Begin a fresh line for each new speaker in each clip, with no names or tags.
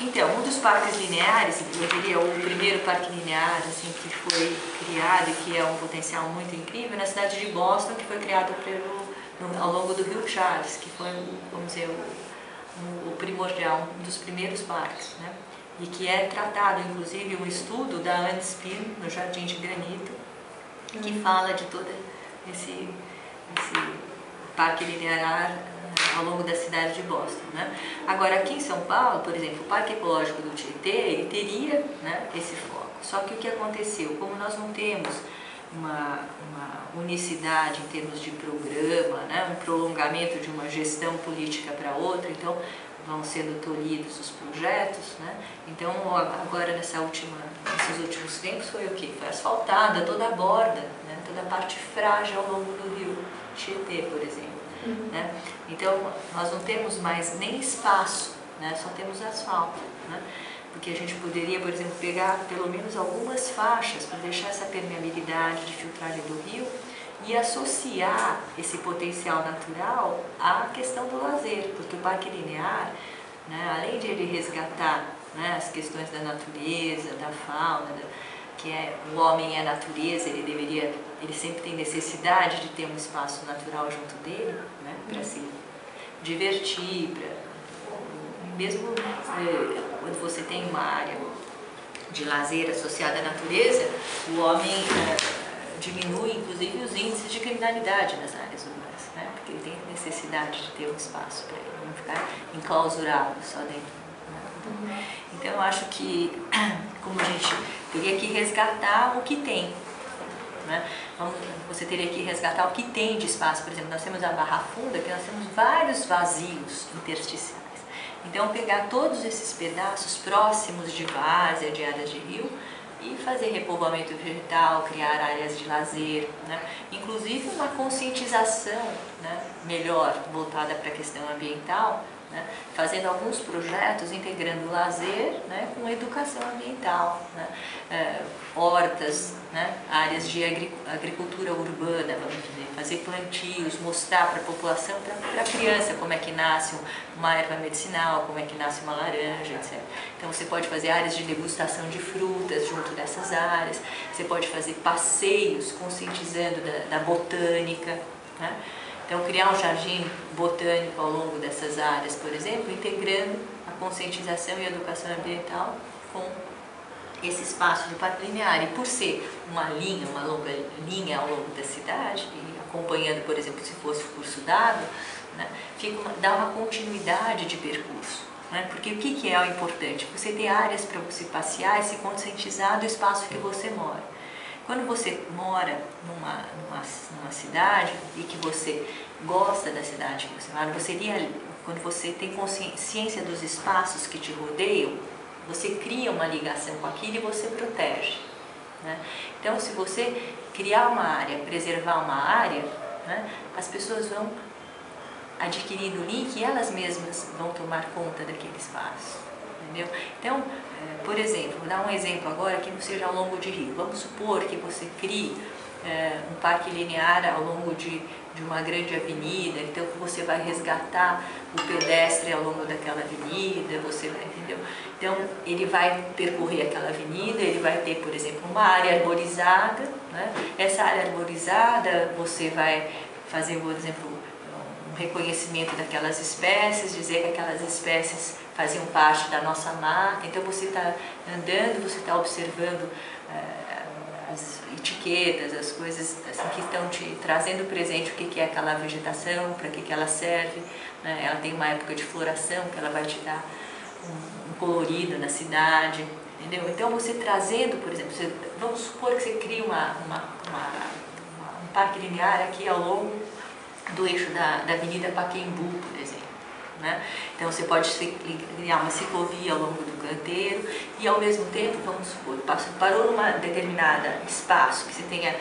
Então, um dos parques lineares, eu diria o primeiro parque linear assim, que foi criado e que é um potencial muito incrível, é na cidade de Boston, que foi criado ao longo do Rio Charles, que foi, vamos dizer, o primordial, um dos primeiros parques, né? E que é tratado, inclusive, um estudo da Anne Spin, no Jardim de Granito, que fala de todo esse parque linear ao longo da cidade de Boston, né? Agora, aqui em São Paulo, por exemplo, o Parque Ecológico do Tietê, ele teria, né, esse foco. Só que o que aconteceu? Como nós não temos uma unicidade em termos de programa, né, um prolongamento de uma gestão política para outra, então vão sendo tolhidos os projetos, né? Então agora nesses últimos tempos foi o que? Foi asfaltada toda a borda, né, toda a parte frágil ao longo do rio Tietê, por exemplo. Né? Então nós não temos mais nem espaço, né? Só temos asfalto, né? Porque a gente poderia, por exemplo, pegar pelo menos algumas faixas para deixar essa permeabilidade de filtragem do rio e associar esse potencial natural à questão do lazer, porque o parque linear, né, além de ele resgatar, né, as questões da natureza, da fauna, que o homem é a natureza, ele sempre tem necessidade de ter um espaço natural junto dele, né, para se divertir, mesmo quando você tem uma área de lazer associada à natureza, o homem diminui inclusive os índices de criminalidade nas áreas urbanas, né? Porque ele tem necessidade de ter um espaço para ele, não ficar enclausurado só dentro. Né? Então eu acho que como a gente teria que resgatar o que tem, né? Você teria que resgatar o que tem de espaço. Por exemplo, nós temos a Barra Funda, que nós temos vários vazios intersticiais. Então pegar todos esses pedaços próximos de várzea, de áreas de rio, e fazer repovoamento vegetal, criar áreas de lazer, né? Inclusive uma conscientização, né, melhor voltada para a questão ambiental, né? Fazendo alguns projetos integrando o lazer, né, com educação ambiental, né? Hortas, né, áreas de agricultura urbana, vamos dizer, fazer plantios, mostrar para a população, para a criança como é que nasce uma erva medicinal, como é que nasce uma laranja, etc. Então você pode fazer áreas de degustação de frutas junto dessas áreas, você pode fazer passeios conscientizando da botânica, né? Então criar um jardim botânico ao longo dessas áreas, por exemplo, integrando a conscientização e a educação ambiental com esse espaço de parque linear. E por ser uma longa linha ao longo da cidade, e acompanhando, por exemplo, se fosse o curso dado, né, dá uma continuidade de percurso. Né? Porque o que é o importante? Você ter áreas para você passear e se conscientizar do espaço que você mora. Quando você mora numa cidade e que você gosta da cidade que você mora, quando você tem consciência dos espaços que te rodeiam, você cria uma ligação com aquilo e você protege. Né? Então, se você criar uma área, preservar uma área, né, as pessoas vão adquirindo o link e elas mesmas vão tomar conta daquele espaço. Entendeu? Então, por exemplo, vou dar um exemplo agora que não seja ao longo de rio. Vamos supor que você crie um parque linear ao longo de uma grande avenida, então você vai resgatar o pedestre ao longo daquela avenida, entendeu? Então ele vai percorrer aquela avenida, ele vai ter, por exemplo, uma área arborizada, né? Essa área arborizada você vai fazer, por exemplo, um reconhecimento daquelas espécies, dizer que aquelas espécies faziam parte da nossa mata, então você está andando, você está observando as etiquetas, as coisas assim, que estão te trazendo presente o que é aquela vegetação, para que ela serve, né? Ela tem uma época de floração que ela vai te dar um colorido na cidade, entendeu? Então você trazendo, por exemplo, vamos supor que você cria um parque linear aqui ao longo do eixo da Avenida Pacaembu, por exemplo. Né? Então você pode criar uma ciclovia ao longo do canteiro e ao mesmo tempo, vamos supor, parou numa determinada espaço, que você tenha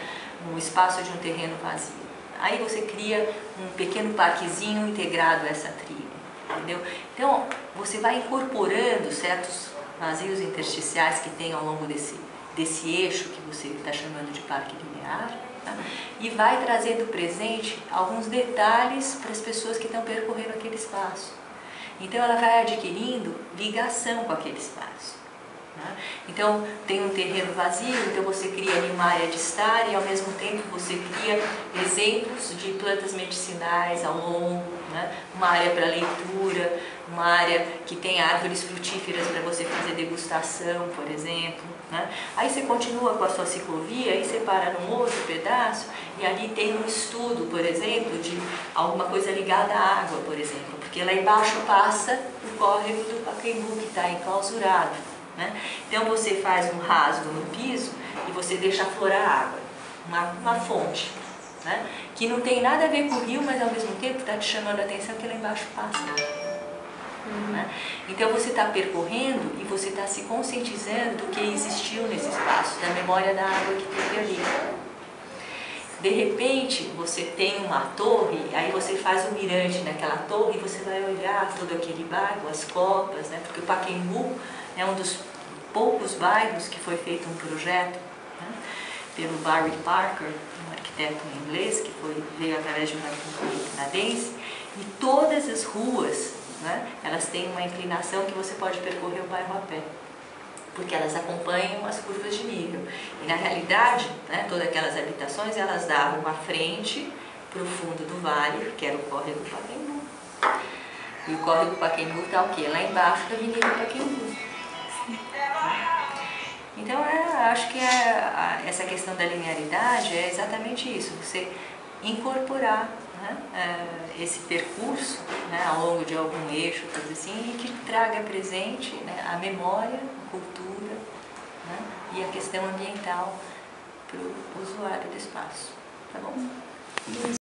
um espaço de um terreno vazio. Aí você cria um pequeno parquezinho integrado a essa trilha, entendeu? Então você vai incorporando certos vazios intersticiais que tem ao longo desse eixo que você está chamando de parque linear, tá? E vai trazendo presente alguns detalhes para as pessoas que estão percorrendo aquele espaço. Então ela vai adquirindo ligação com aquele espaço. Então tem um terreno vazio, então você cria ali uma área de estar e ao mesmo tempo você cria exemplos de plantas medicinais ao longo, uma área para leitura, uma área que tem árvores frutíferas para você fazer degustação, por exemplo. Aí você continua com a sua ciclovia, aí você para num outro pedaço e ali tem um estudo, por exemplo, de alguma coisa ligada à água, por exemplo, porque lá embaixo passa o córrego do Pacaembu que está enclausurado. Então você faz um rasgo no piso e você deixa aflorar água, uma fonte, que não tem nada a ver com o rio, mas ao mesmo tempo está te chamando a atenção que lá embaixo passa. Então você está percorrendo e você está se conscientizando do que existiu nesse espaço, da memória da água que teve ali. De repente você tem uma torre, aí você faz um mirante naquela torre e você vai olhar todo aquele bairro, as copas, porque o Pacaembu é um dos poucos bairros que foi feito um projeto pelo Barry Parker, um arquiteto inglês que veio através de uma arquitetura canadense, e todas as ruas, elas têm uma inclinação que você pode percorrer o bairro a pé, porque elas acompanham as curvas de nível. E na realidade, todas aquelas habitações elas davam uma frente para o fundo do vale, que era o córrego do Pacaembu. E o córrego do Pacaembu está o quê? Lá embaixo da Avenida Pacaembu. Então, acho que essa questão da linearidade é exatamente isso, você incorporar esse percurso ao longo de algum eixo, coisa assim, e que traga presente a memória, a cultura e a questão ambiental para o usuário do espaço. Tá bom?